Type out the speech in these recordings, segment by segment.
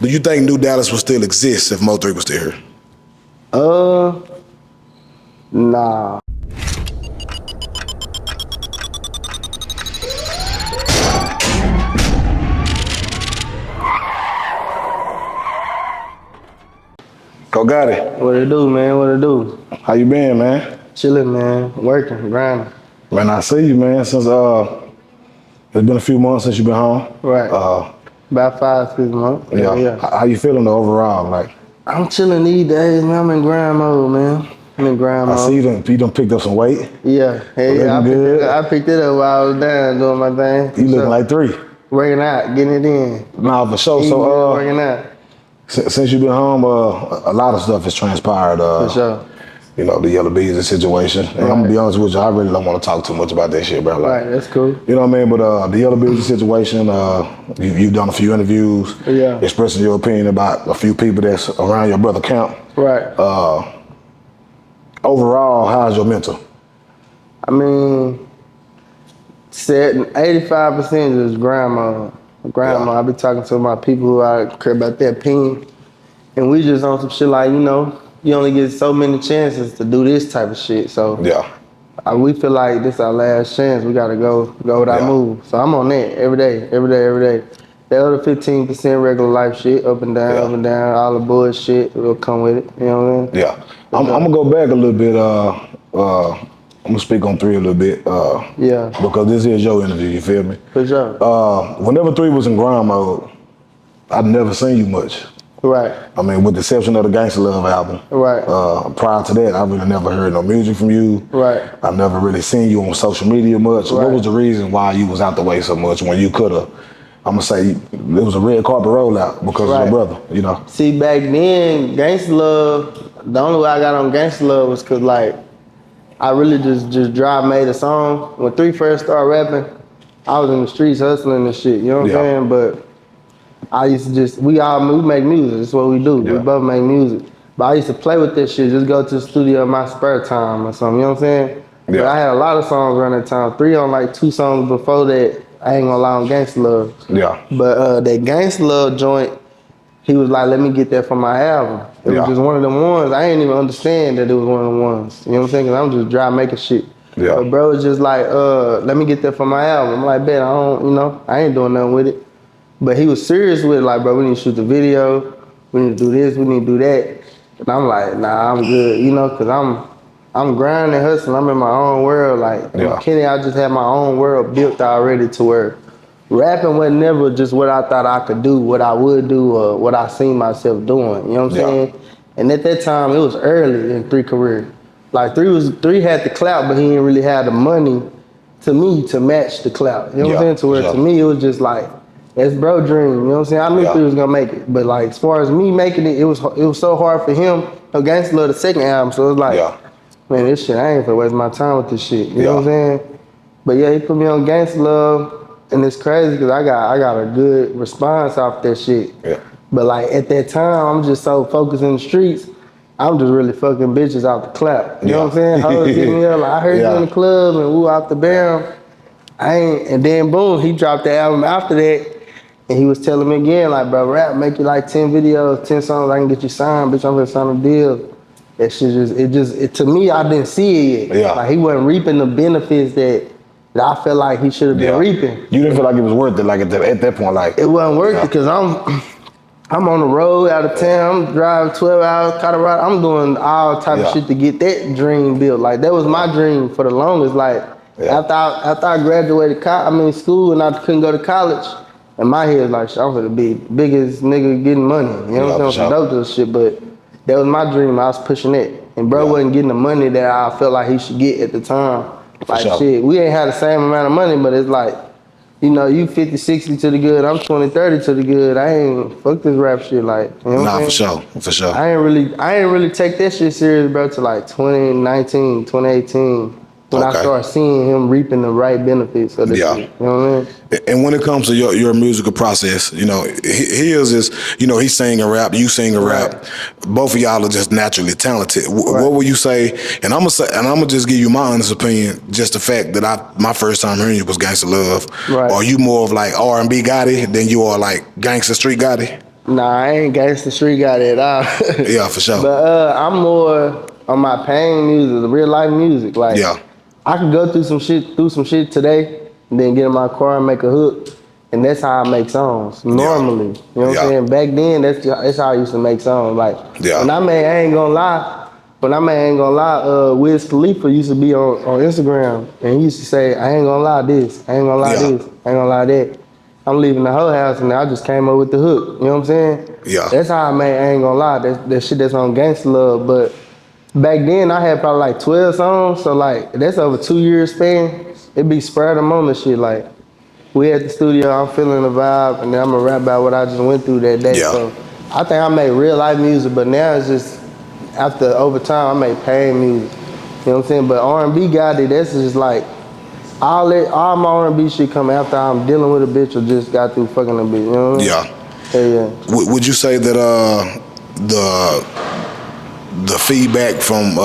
Do you think New Dallas would still exist if Mo3 was still here? Nah. Co Gotti. What it do, man? What it do? How you been, man? Chilling, man. Working, grinding. Man, I see you, man. Since it's been a few months since you've been home. Right. About 5, 6 months. Yeah. How you feeling though, overall? Like, I'm chilling these days, man. I'm in grind mode, man. I'm in grind mode. I see you done picked up some weight. Yeah. Hey, yeah. I picked it up while I was down doing my thing. You looking like 3. Working out, getting it in. Nah, for sure. So working out. Since you've been home, a lot of stuff has transpired. For sure. You know, the Yellow Bees situation. And I'm gonna be honest with you, I really don't want to talk too much about that shit, bro. Like, right, that's cool. You know what I mean? But the Yellow Bees situation, you've done a few interviews, expressing your opinion about a few people that's around your brother Camp. Right. Overall, how's your mental? I mean, 85% is grandma. Grandma, I be talking to my people who I care about their opinion. And we just on some shit like, you know, you only get so many chances to do this type of shit. So we feel like this our last chance. We gotta go with our move. So I'm on that every day. The other 15% regular life shit, up and down, all the bullshit will come with it. You know what I mean? Yeah. I'm gonna go back a little bit. I'm gonna speak on 3 a little bit. Because this is your interview, you feel me? For sure. Whenever 3 was in grind mode, I'd never seen you much. Right. I mean, with the exception of the Gangsta Love album. Right. Prior to that, I really never heard no music from you. Right. I've never really seen you on social media much. Right. What was the reason why you was out the way so much when you could have? I'm gonna say it was a red carpet rollout because of your brother, you know. See, back then, Gangsta Love, the only way I got on Gangsta Love was cause like, I really just made a song. When 3 first started rapping, I was in the streets hustling and shit, you know what I'm saying? But I used to we make music, that's what we do. We both make music. But I used to play with that shit, just go to the studio in my spare time or something, you know what I'm saying? But I had a lot of songs around that time. 3 on like 2 songs before that, I ain't gonna lie, on Gangsta Love. Yeah. But that Gangsta Love joint, he was like, let me get that for my album. It was just one of them ones. I ain't even understand that it was one of them ones. You know what I'm saying? Cause I'm just dry making shit. Yeah. But bro was just like, let me get that for my album. I'm like, bet, I ain't doing nothing with it. But he was serious with it, like, bro, we need to shoot the video. We need to do this, we need to do that. And I'm like, nah, I'm good, you know, cause I'm grinding and hustling. I'm in my own world. Like, Kenny, I just had my own world built already to where rapping was never just what I thought I could do, what I would do, or what I seen myself doing. You know what I'm saying? And at that time, it was early in 3 career. Like 3 had the clout, but he didn't really have the money to me to match the clout. You know what I'm saying? To where to me, it was just like, that's bro dream. You know what I'm saying? I knew 3 was gonna make it. But like, as far as me making it, it was so hard for him. Gangsta Love, the second album, so it was like, man, this shit, I ain't finna waste my time with this shit. You know what I'm saying? But yeah, he put me on Gangsta Love, and it's crazy because I got a good response off that shit. Yeah. But like at that time, I'm just so focused in the streets, I'm just really fucking bitches out the clap. You know what I'm saying? Hoes hit me up, like, I heard you in the club and woo out the bam. And then boom, he dropped the album after that, and he was telling me again, like, bro, rap, make you like 10 videos, 10 songs, I can get you signed, bitch, I'm gonna sign a deal. That shit it to me, I didn't see it yet. Yeah. Like he wasn't reaping the benefits that I felt like he should have been reaping. You didn't feel like it was worth it, like at that point, like it wasn't worth it because I'm on the road out of town. I'm driving 12 hours, Colorado. I'm doing all type of shit to get that dream built. Like that was my dream for the longest. Like after I graduated school and I couldn't go to college, and my head was like, I'm gonna be the biggest nigga getting money. You know what I'm saying? Dope to this shit, but that was my dream. I was pushing it. And bro wasn't getting the money that I felt like he should get at the time. Like shit, we ain't had the same amount of money, but it's like, you know, you 50, 60 to the good, I'm 20, 30 to the good. I ain't fuck this rap shit, like, you know what I'm saying? For sure. I ain't really take that shit serious, bro, till like 2019, 2018. When I started seeing him reaping the right benefits of this shit, you know what I mean? And when it comes to your musical process, you know, his is, you know, he's singing rap, you sing a rap. Both of y'all are just naturally talented. What would you say? And I'm gonna just give you my honest opinion. Just the fact that my first time hearing you was Gangsta Love. Right. Are you more of like R&B Gotti than you are like Gangsta Street Gotti? Nah, I ain't gangsta street got it all. Yeah, for sure. But I'm more on my pain music, the real life music. Like, Yeah. I could go through some shit today, and then get in my car and make a hook, and that's how I make songs normally. You know what I'm saying? Back then, that's how I used to make songs. Like, when I ain't gonna lie, Wiz Khalifa used to be on Instagram, and he used to say, I ain't gonna lie this, I ain't gonna lie this, I ain't gonna lie that. I'm leaving the whole house, and I just came up with the hook. You know what I'm saying? Yeah. That's how I made I ain't gonna lie. That shit that's on Gangsta Love. But back then, I had probably like 12 songs, so like that's over 2 years span. It be spur of the moment shit. Like, we at the studio, I'm feeling the vibe, and then I'm gonna rap about what I just went through that day. Yeah. So I think I made real life music, but now it's just after over time I make pain music. You know what I'm saying? But R&B got it. That's just like all my R&B shit come after I'm dealing with a bitch or just got through fucking a bitch. You know what I mean? Yeah. Would you say that the feedback from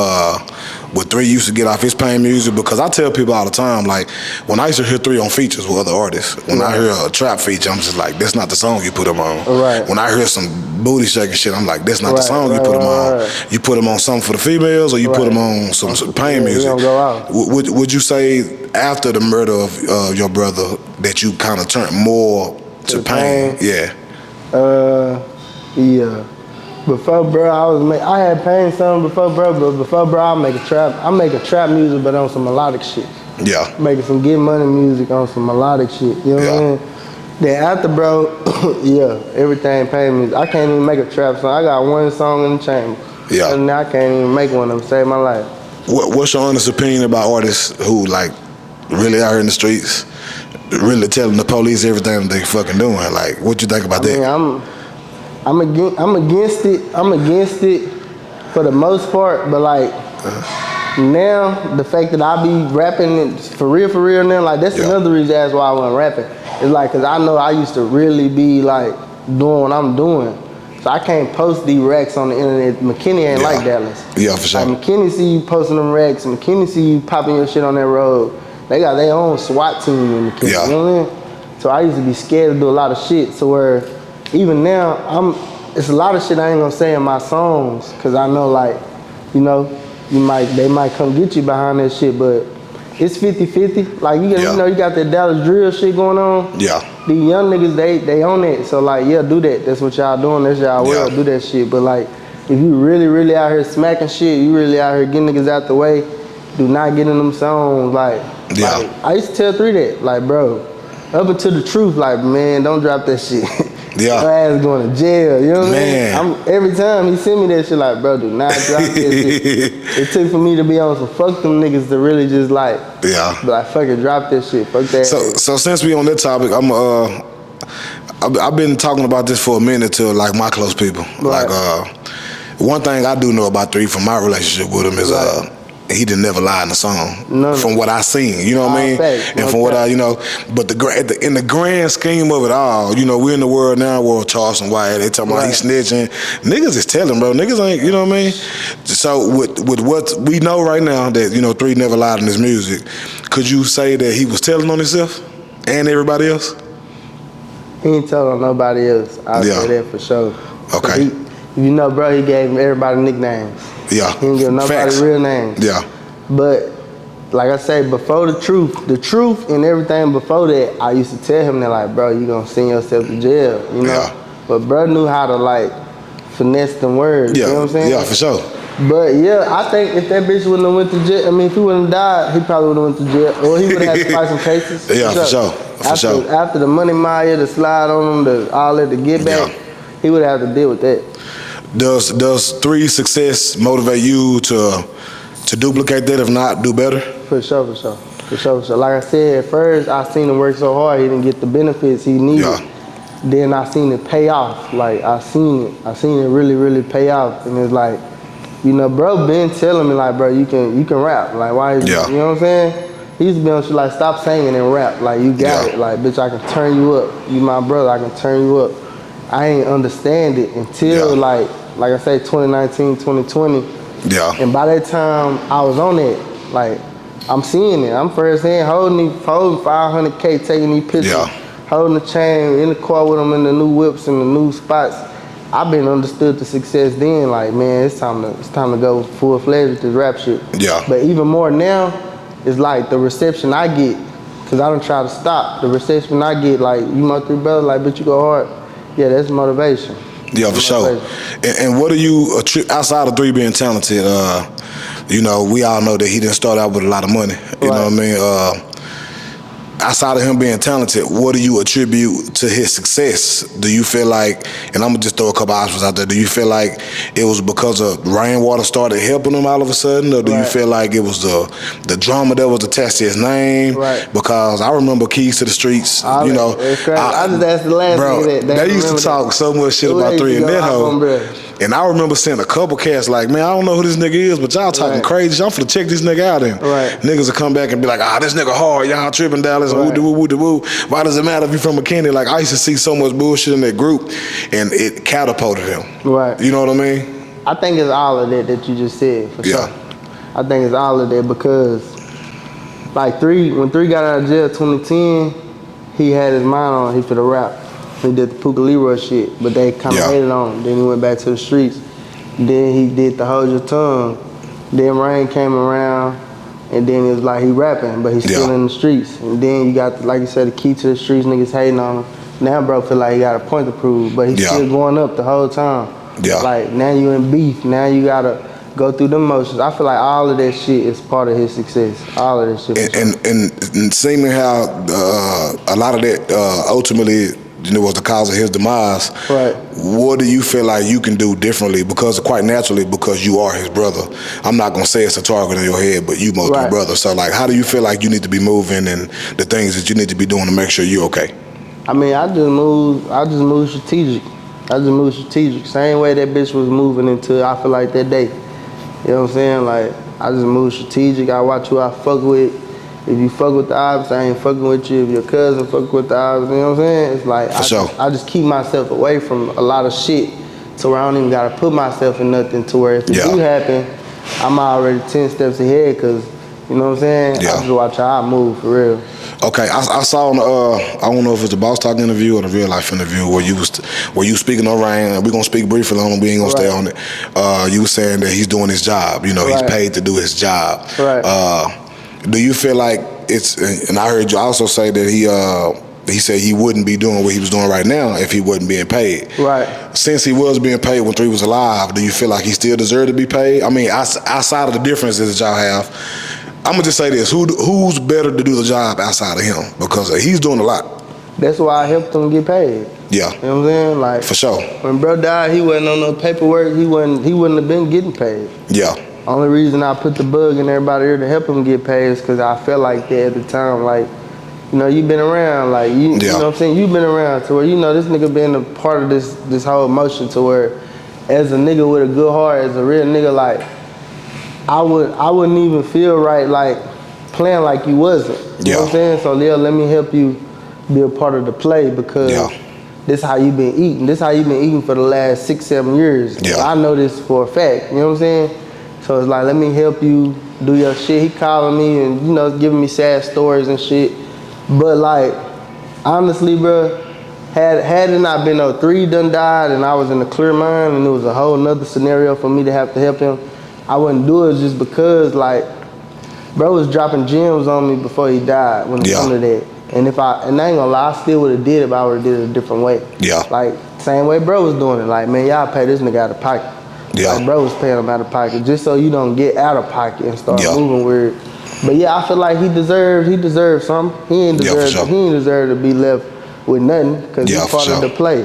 what 3 used to get off his pain music? Because I tell people all the time, like, when I used to hear 3 on features with other artists, when I hear a trap feature, I'm just like, that's not the song you put him on. Right. When I hear some booty shaking shit, I'm like, that's not the song you put him on. You put him on something for the females, or you put him on some pain music. Don't go out. Would you say after the murder of your brother that you kind of turned more to pain? Yeah. Yeah. Before, bro, I had pain something before, bro, but before, bro, I make a trap music, but on some melodic shit. Yeah. Making some get money music on some melodic shit. You know what I mean? Then after, bro, everything pain music. I can't even make a trap song. I got one song in the chamber. Yeah. And I can't even make one of them save my life. What's your honest opinion about artists who, like, really out here in the streets, really telling the police everything that they fucking doing? Like, what you think about that? I'm against it. I'm against it for the most part, but like now the fact that I be rapping for real now, like that's another reason that's why I went rapping. It's like, cause I know I used to really be like doing what I'm doing, so I can't post these racks on the internet. McKinney ain't like Dallas. Yeah, for sure. Like, McKinney see you posting them racks. McKinney see you popping your shit on that road. They got their own SWAT team in McKinney. You know what I mean? So I used to be scared to do a lot of shit. So where even now, it's a lot of shit I ain't gonna say in my songs, cause I know, like, you know, they might come get you behind that shit, but it's 50-50. Like, you got that Dallas drill shit going on. Yeah. These young niggas, they own it. So like, do that. That's what y'all doing. That's y'all will do that shit. But like, if you really out here smacking shit, you really out here getting niggas out the way, do not get in them songs. Like I used to tell 3 that, like, bro, up until the truth, like, man, don't drop that shit. Yeah. Your ass going to jail, you know what I Man. mean? Every time he send me that shit, like, bro, do not drop that shit. It took for me to be on some fuck them niggas to really just like, like, fuck it, drop that shit, fuck that. So since we on that topic, I've been talking about this for a minute to like my close people. Right. Like one thing I do know about 3 from my relationship with him is he didn't never lie in the song. From what I seen, you know what I mean? And from what I, but in the grand scheme of it all, we're in the world now where Charleston White, they talking about he snitching. Niggas is telling, bro. Niggas ain't, you know what I mean? So with what we know right now that, 3 never lied in his music, could you say that he was telling on himself and everybody else? He ain't telling on nobody else. I'll say that for sure. Okay. Bro, he gave everybody nicknames. Yeah. He didn't give nobody real names. Yeah. But like I say, before the truth and everything before that, I used to tell him that, like, bro, you gonna send yourself to jail, Yeah. But bro knew how to like finesse them words. Yeah. You know what I'm saying? Yeah, for sure. But I think if that bitch wouldn't have went to jail, if he wouldn't have died, he probably would have went to jail, or he would have had to fight some cases. Yeah, for sure. After the money mile, the slide on him, all that, the get back, he would have to deal with that. Does 3 success motivate you to duplicate that, if not do better? For sure. Like I said, at first I seen him work so hard, he didn't get the benefits he needed. Yeah. Then I seen it pay off. Like I seen it really pay off. And it's like, bro been telling me, like, bro, you can rap. Like, why you know what I'm saying? He used to be on shit like, stop singing and rap. Like, you got it. Like, bitch, I can turn you up. You my brother, I can turn you up. I ain't understand it until like I say 2019, 2020. Yeah. And by that time I was on it. Like, I'm seeing it. I'm firsthand holding 500K, taking these pictures. holding the chain, in the car with him in the new whips and the new spots. I've been understood the success then, like, man, it's time to go full-fledged with this rap shit. Yeah. But even more now, it's like the reception I get, cause I don't try to stop. The reception I get, like, you Mo3 brother, like, bitch, you go hard. Yeah, that's motivation. Yeah, for sure. And what do you, outside of 3 being talented, you know, we all know that he didn't start out with a lot of money. You know what I mean? Outside of him being talented, what do you attribute to his success? Do you feel like, and I'm gonna just throw a couple options out there, do you feel like it was because of rainwater started helping him all of a sudden, or do you feel like it was the drama that was attached to his name? Because I remember Keys to the Streets, you know. I just asked the last nigga that they used to talk so much shit about 3 and that hoe. And I remember seeing a couple cats like, man, I don't know who this nigga is, but y'all talking crazy. I'm finna check this nigga out. And niggas will come back and be like, this nigga hard. Y'all tripping, Dallas. Woo. Why does it matter if you from McKinney? Like, I used to see so much bullshit in that group, and it catapulted him. You know what I mean? I think it's all of that you just said, for sure. I think it's all of that because, like, when 3 got out of jail 2010, he had his mind on he finna rap. He did the Puka Leroy shit, but they kind of hated on him. Then he went back to the streets. Then he did the Hold Your Tongue. Then Rain came around, and then it was like he rapping, but he's still in the streets. And then you got, like you said, the Key to the Streets, niggas hating on him. Now bro feel like he got a point to prove, but he's still going up the whole time. Like, now you in beef, now you gotta go through the motions. I feel like all of that shit is part of his success. All of that shit. And seeming how a lot of that ultimately, you know, was the cause of his demise. What do you feel like you can do differently? Because quite naturally, because you are his brother. I'm not gonna say it's a target on your head, but you Mo3 brother. So like, how do you feel like you need to be moving and the things that you need to be doing to make sure you're okay? I mean, I just move strategic. Same way that bitch was moving until I feel like that day. You know what I'm saying? Like, I just move strategic. I watch who I fuck with. If you fuck with the ops, I ain't fucking with you. If your cousin fuck with the ops, you know what I'm saying? It's like, I just keep myself away from a lot of shit to where I don't even gotta put myself in nothing to where if it do happen, I'm already 10 steps ahead because, you know what I'm saying? I just watch how I move, for real. Okay, I saw on I don't know if it's the Boss Talk interview or the Real Life interview where you speaking on Rain, and we're gonna speak briefly on it, we ain't gonna stay on it. You were saying that he's doing his job, you know, he's paid to do his job. Do you feel like it's, and I heard you also say that he said he wouldn't be doing what he was doing right now if he wasn't being paid. Since he was being paid when 3 was alive, do you feel like he still deserved to be paid? I mean, outside of the differences that y'all have, I'm gonna just say this: who's better to do the job outside of him? Because he's doing a lot. That's why I helped him get paid. You know what I'm saying? Like, for sure. When bro died, he wasn't on no paperwork. He wouldn't have been getting paid. Only reason I put the bug in everybody here to help him get paid is because I felt like that at the time. Like, you know, you've been around. Like, you know what I'm saying? You've been around to where, you know, this nigga been a part of this whole motion to where, as a nigga with a good heart, as a real nigga, like, I wouldn't even feel right, like, playing like you wasn't. You know what I'm saying? So, Lil, let me help you be a part of the play because this how you been eating. This how you been eating for the last 6-7 years. I know this for a fact. You know what I'm saying? So it's like, let me help you do your shit. He calling me and, you know, giving me sad stories and shit. But like, honestly, bro, had it not been 03 done died and I was in a clear mind and it was a whole nother scenario for me to have to help him, I wouldn't do it just because, like, bro was dropping gems on me before he died when it come to that. And I ain't gonna lie, I still would've did it, but I would've did it a different way. Like, same way bro was doing it. Like, man, y'all pay this nigga out of pocket. Like, bro was paying him out of pocket just so you don't get out of pocket and start moving weird. But yeah, I feel like he deserved something. He ain't deserve to be left with nothing because he's part of the play.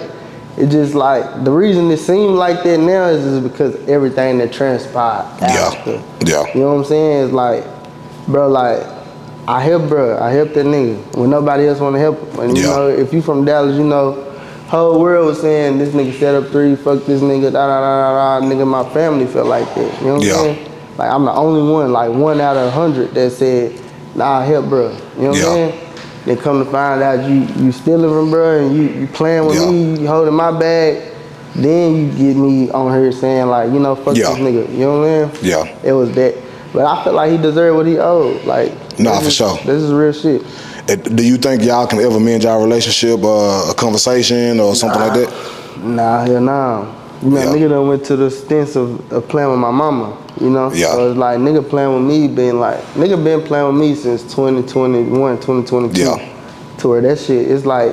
It's just like, the reason it seems like that now is because everything that transpired after. You know what I'm saying? It's like, bro, like, I help that nigga when nobody else want to help him. And you know, if you from Dallas, you know, whole world was saying this nigga set up 3, fuck this nigga, nigga, my family felt like that. You know what I'm saying? Like, I'm the only one, like 1 out of 100 that said, nah, I help bro. You know what I'm saying? Then come to find out you stealing from bro and you playing with me, you holding my bag, then you get me on here saying like, you know, fuck this nigga. You know what I'm saying? It was that. But I feel like he deserved what he owed. Like, nah, for sure. This is real shit. Do you think y'all can ever mend y'all relationship, a conversation or something like that? Nah, hell nah. You know, nigga done went to the stance of playing with my mama, you know? Yeah. So it's like, nigga playing with me nigga been playing with me since 2021, 2022. Yeah. To where that shit, it's like,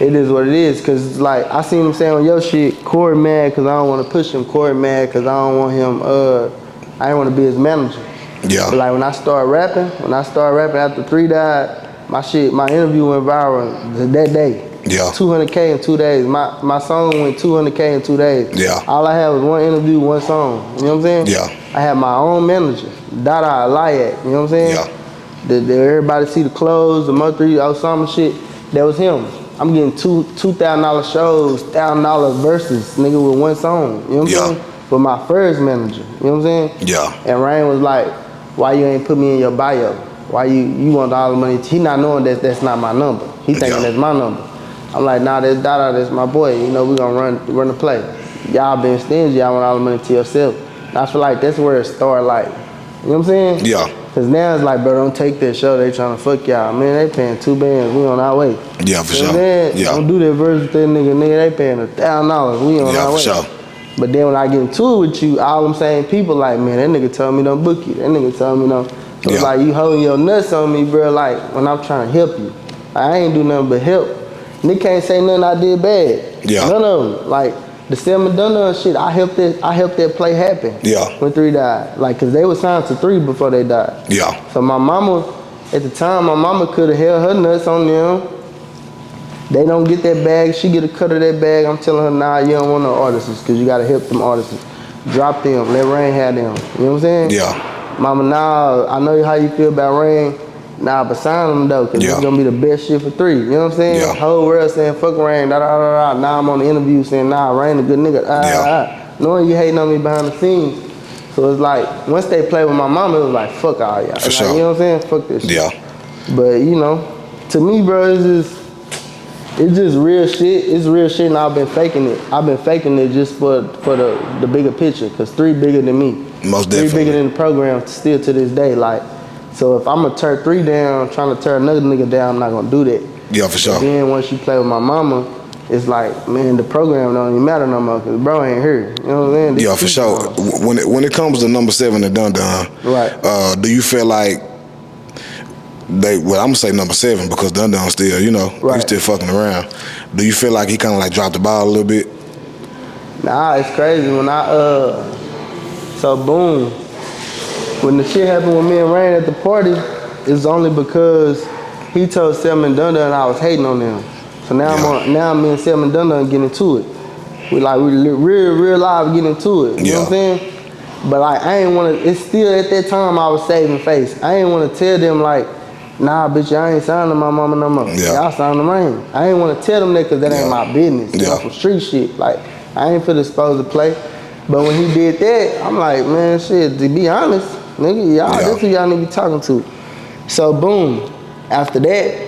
it is what it is. Cause it's like, I seen him saying on your shit, Corey mad cause I don't wanna push him. Corey mad cause I don't want him, I didn't wanna be his manager. Yeah. But like when I started rapping after 3 died, my interview went viral that day. Yeah. 200K in 2 days. My song went 200K in 2 days. Yeah. All I had was one interview, one song. You know what I'm saying? Yeah. I had my own manager, Dada Eliak. You know what I'm saying? Yeah. Everybody see the clothes, the Mo3, Osama shit. That was him. I'm getting $2,000 shows, $1,000 verses, nigga, with one song. You know what I'm saying? With my first manager. You know what I'm saying? Yeah. And Rain was like, why you ain't put me in your bio? Why you want all the money? He not knowing that's not my number. He thinking that's my number. I'm like, nah, that's Dada, that's my boy. You know, we gonna run the play. Y'all been stingy, y'all want all the money to yourself. And I feel like that's where it started, like, you know what I'm saying? Yeah. Cause now it's like, bro, don't take that show, they trying to fuck y'all. Man, they paying 2 bands, we on our way. Yeah, for So sure. man, don't do that verse with that nigga, they paying $1,000, we on our way. Yeah, for sure. But then when I get into it with you, all them same people like, man, that nigga told me don't book you. That nigga told me don't. So it's like you holding your nuts on me, bro, like when I'm trying to help you. Like, I ain't do nothing but help. Nigga can't say nothing I did bad. Yeah. None of them. Like the Mtm Don Don shit, I helped that play happen. Yeah. When 3 died. Like, cause they was signed to 3 before they died. Yeah. So my mama, at the time, my mama could have held her nuts on them. They don't get that bag, she get a cut of that bag. I'm telling her, nah, you don't want no artists, cause you gotta help them artists. Drop them, let Rain have them. You know what I'm saying? Yeah. Mama, nah, I know how you feel about Rain. Nah, but sign them though, cause it's gonna be the best shit for 3. You know what I'm saying? Yeah. Whole world saying fuck Rain, da da da da. Now I'm on the interview saying, nah, Rain a good nigga. Knowing you hating on me behind the scenes. So it's like, once they play with my mama, it was like, fuck all y'all. For sure. Like, you know what I'm saying? Fuck this shit. Yeah. But you know, to me, bro, it's just real shit. It's real shit, and I've been faking it. I've been faking it just for the bigger picture, cause 3 bigger than me. Most 3 definitely. bigger than the program still to this day. Like, so if I'm gonna tear 3 down, trying to tear another nigga down, I'm not gonna do that. Yeah, for sure. But then once you play with my mama, it's like, man, the program don't even matter no more, cause bro ain't here. You know what I'm saying? Yeah, for sure. When it comes to number 7 and Don Don, right? Do you feel like I'm gonna say number 7 because Don Don still, you know, he's still fucking around. Do you feel like he kind of like dropped the ball a little bit? Nah, it's crazy. When so boom, when the shit happened with me and Rain at the party, it's only because he told Mtm Don Don I was hating on them. So now now me and Mtm Don Don getting into it. We real live getting into it. You know what I'm saying? But like I ain't wanna. It's still at that time I was saving face. I ain't wanna tell them like, nah, bitch, I ain't signing my mama no more. Y'all signing the Rain. I ain't wanna tell them that because that ain't my business. You know, some street shit. Like I ain't finna supposed to play. But when he did that, I'm like, man, shit. To be honest, nigga, y'all, this who y'all need to be talking to. So boom, after that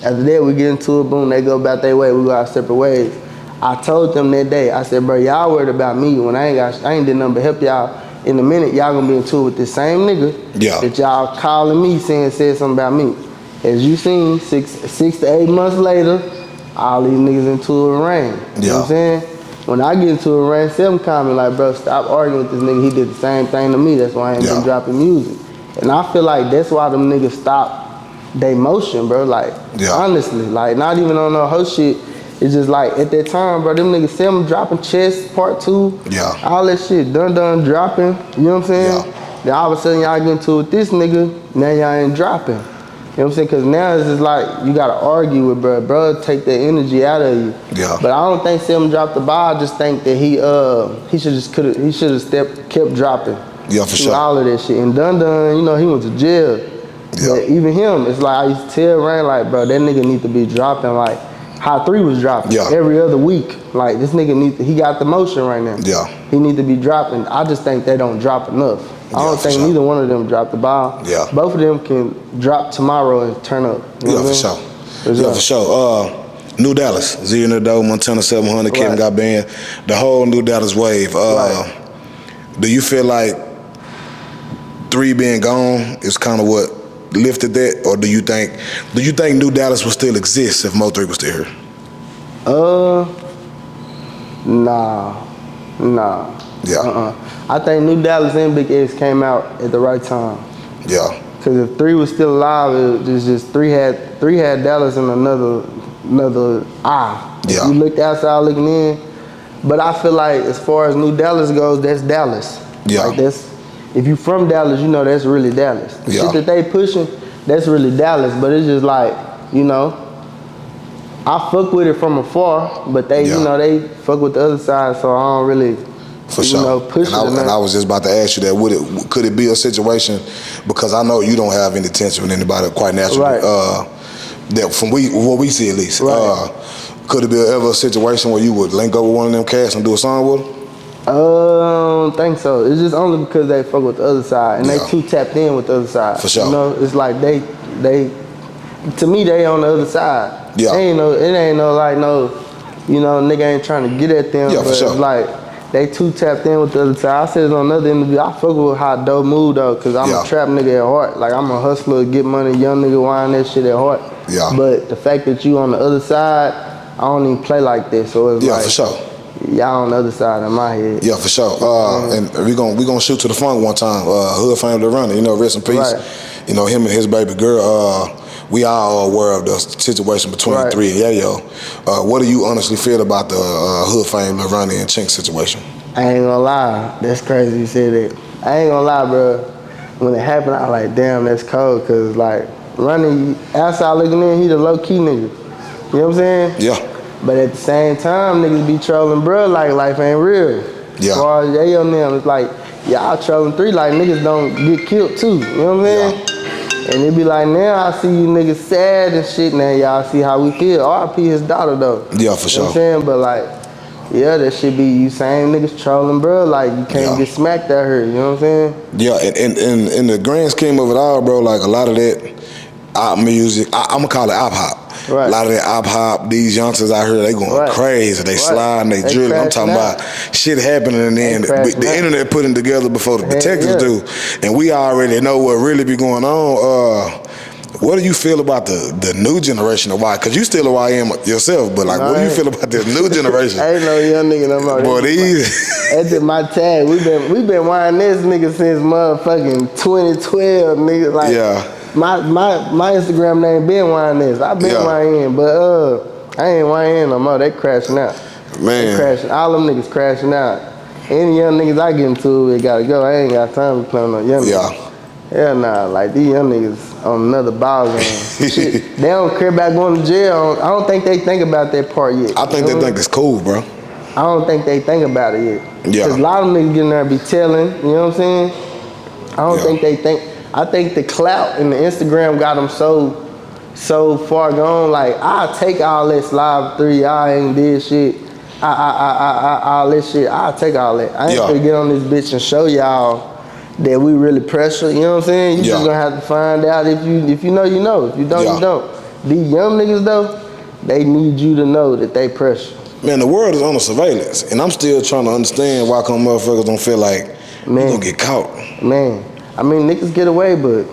we get into it. Boom, they go about their way. We go our separate ways. I told them that day. I said, bro, y'all worried about me when I ain't did nothing but help y'all. In a minute, y'all gonna be into it with this same nigga that y'all calling me said something about me. As you seen, 6 to 8 months later, all these niggas into a Rain. You know what I'm saying? When I get into a Rain, 7 comment like, bro, stop arguing with this nigga. He did the same thing to me. That's why I ain't been dropping music. And I feel like that's why them niggas stopped they motion, bro. Like, honestly, like not even on no hoe shit. It's just like at that time, bro, them niggas see them dropping Chess Part 2. All that shit, Don dropping. You know what I'm saying? Then all of a sudden y'all get into it with this nigga, now y'all ain't dropping. You know what I'm saying? Cause now it's just like you gotta argue with bro. Bro, take that energy out of you. But I don't think Sim dropped the ball. I just think that he should have kept dropping. Yeah, for sure. All of that shit. And Don Don, you know, he went to jail. But even him, it's like I used to tell Rain, like, bro, that nigga need to be dropping like how 3 was dropping every other week. Like this nigga he got the motion right now. He need to be dropping. I just think they don't drop enough. I don't think neither one of them dropped the ball. Both of them can drop tomorrow and turn up. You know for sure. For sure. New Dallas, Z in the Dough, Montana 700, Kevin got banned. The whole New Dallas wave. Do you feel like 3 being gone is kind of what lifted that, or do you think New Dallas would still exist if Mo3 was still here? Nah. Yeah. I think New Dallas and Big X came out at the right time. Yeah. Cause if 3 was still alive, it was just 3 had Dallas in another eye. Yeah. If you looked outside looking in. But I feel like as far as New Dallas goes, that's Dallas. Yeah. Like if you from Dallas, you know that's really Dallas. The shit that they pushing, that's really Dallas. But it's just like, you know, I fuck with it from afar, but they, you know, they fuck with the other side, so I don't really, for sure. you know, push it. And I was just about to ask you that, could it be a situation, because I know you don't have any tension with anybody quite naturally, right. That from what we see at least, right. Could it be ever a situation where you would link up with one of them cats and do a song with them? I don't think so. It's just only because they fuck with the other side and they too tapped in with the other side. For sure. You know, it's like they to me they on the other side. Yeah. It ain't no you know, nigga ain't trying to get at them. Yeah, but for sure. It's like they too tapped in with the other side. I said it on another interview. I fuck with how dope move though, cause I'm a trap nigga at heart. Like I'm a hustler, get money, young nigga whine that shit at heart. Yeah. But the fact that you on the other side, I don't even play like this. So it's like, for sure. Y'all on the other side of my head. Yeah, for sure. And we gonna shoot to the funk one time. Hoodfame Lil Ronnie, you know, rest in peace. Right. You know, him and his baby girl. We all aware of the situation between the 3 and Yayo. What do you honestly feel about the Hoodfame Lil Ronnie and Chink situation? I ain't gonna lie. That's crazy you said that. I ain't gonna lie, bro. When it happened, I was like, damn, that's cold. Cause like Ronnie, outside looking in, he the low key nigga. You know what I'm saying? Yeah. But at the same time, niggas be trolling, bro, like life ain't real. Yeah. As far as Yayo and them, it's like, y'all trolling 3, like niggas don't get killed too. You know what I'm saying? Yeah. And it be like, now I see you niggas sad and shit, now y'all see how we feel. R.I.P. his daughter though. Yeah, for sure. You know what I'm saying? But like, yeah, that shit be you same niggas trolling, bro. Like you can't get smacked out here, you know what I'm saying? Yeah, and in the grand scheme of it all, bro, like a lot of that music, I'm gonna call it op hop. Right. A lot of that op hop, these youngsters out here, they going crazy. They sliding, they drilling. I'm talking about shit happening, and then the internet putting together before the detectives do, and we already know what really be going on. What do you feel about the new generation of Y? Cause you still a YM yourself, but like, what do you feel about this new generation? I ain't no young nigga no more. Boy, these. That's just my tag. We been YN this nigga since motherfucking 2012, nigga. Like, my Instagram name been YN. I been YN, but I ain't YN no more. They crashing out. Man, they crashing. All them niggas crashing out. Any young niggas I get into, it gotta go. I ain't got time to play on no young niggas. Yeah, nah, like these young niggas on another ball game. Shit, they don't care about going to jail. I don't think they think about that part yet. I think they think it's cool, bro. I don't think they think about it yet. Yeah. Cause a lot of niggas getting there and be telling, you know what I'm saying? I don't think they think. I think the clout and the Instagram got them so far gone. Like I'll take all this live 3. I ain't did shit. All this shit. I'll take all that. I ain't gonna get on this bitch and show y'all that we really pressure, you know what I'm saying? You just gonna have to find out if you know, you know. If you don't, you don't. These young niggas though, they need you to know that they pressure. Man, the world is under surveillance, and I'm still trying to understand why come motherfuckers don't feel like we gonna get caught. Man, I mean niggas get away, but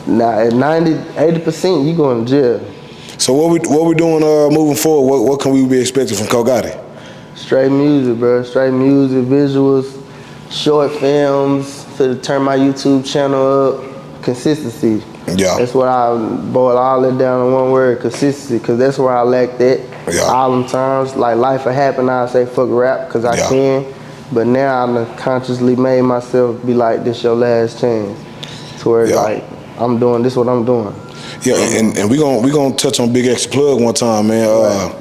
at 80%, you going to jail. So what we doing moving forward? What can we be expecting from Co Gotti? Straight music, bro. Straight music, visuals, short films, to turn my YouTube channel up. Consistency. Yeah. That's what I boil all that down in one word, consistency, because that's where I lacked it. All them times, like life would happen, I say fuck rap, because I can. But now I consciously made myself be like, this your last chance. To where like, I'm doing this what I'm doing. Yeah, and we gonna touch on Big X Plug one time, man.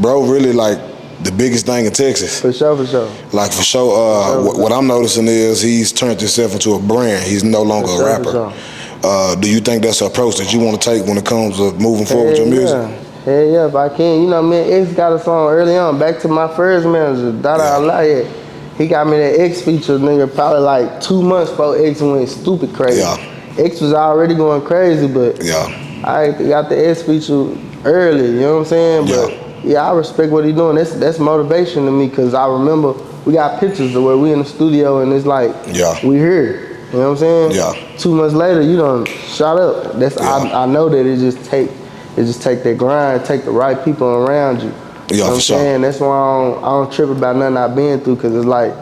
Bro, really like the biggest thing in Texas. For sure, for sure. Like for sure. What I'm noticing is he's turned himself into a brand. He's no longer a rapper. Do you think that's an approach that you want to take when it comes to moving forward with your music? Hell yeah, if I can. You know, man, X got a song early on. Back to my first manager, Dada Alaya. He got me that X feature, nigga, probably like 2 months before X went stupid crazy. X was already going crazy, but I got the X feature early, you know what I'm saying? But yeah, I respect what he doing. That's motivation to me, because I remember we got pictures of where we in the studio and it's like, we here. You know what I'm saying? Yeah. 2 months later, you done shot up. I know that it just take that grind, take the right people around you. Yeah, you know what for I'm sure. saying? That's why I don't trip about nothing I've been through, because it's like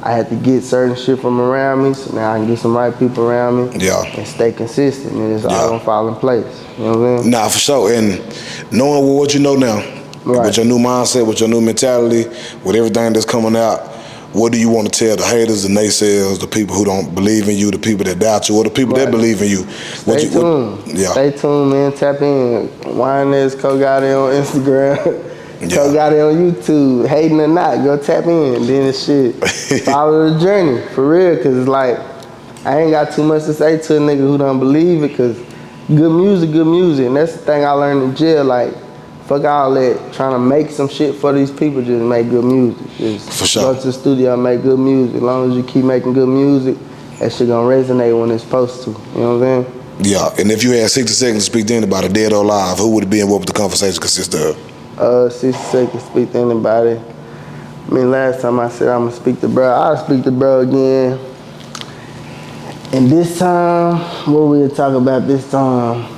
I had to get certain shit from around me, so now I can get some right people around me. Yeah. And stay consistent, and it's all gonna fall in place. You know what I'm saying? Nah, for sure. And knowing what you know now, Right. with your new mindset, with your new mentality, with everything that's coming out, what do you want to tell the haters, the naysayers, the people who don't believe in you, the people that doubt you, or the people that believe in you? Stay tuned. Stay tuned, man. Tap in. Wine Co Gotti on Instagram. Co Gotti on YouTube. Hating or not, go tap in. Then it's shit. Follow the journey, for real, because it's like, I ain't got too much to say to a nigga who don't believe it, because good music. And that's the thing I learned in jail, like, fuck all that, trying to make some shit for these people, just make good music. Just for sure. Go to the studio and make good music. As long as you keep making good music, that shit gonna resonate when it's supposed to. You know what I'm saying? Yeah, and if you had 60 seconds to speak to anybody, dead or alive, who would it be and what would the conversation consist of? 60 seconds to speak to anybody. I mean, last time I said I'm gonna speak to bro, I'll speak to bro again. And this time, what we'll talk about this time,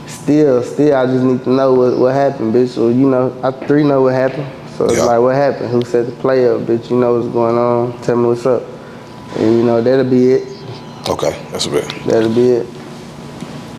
Still, I just need to know what happened, bitch. So, you know, I 3 know what happened. So it's like, what happened? Who set the play up, bitch? You know what's going on. Tell me what's up. And, you know, that'll be it. Okay, that's a bit. That'll be it.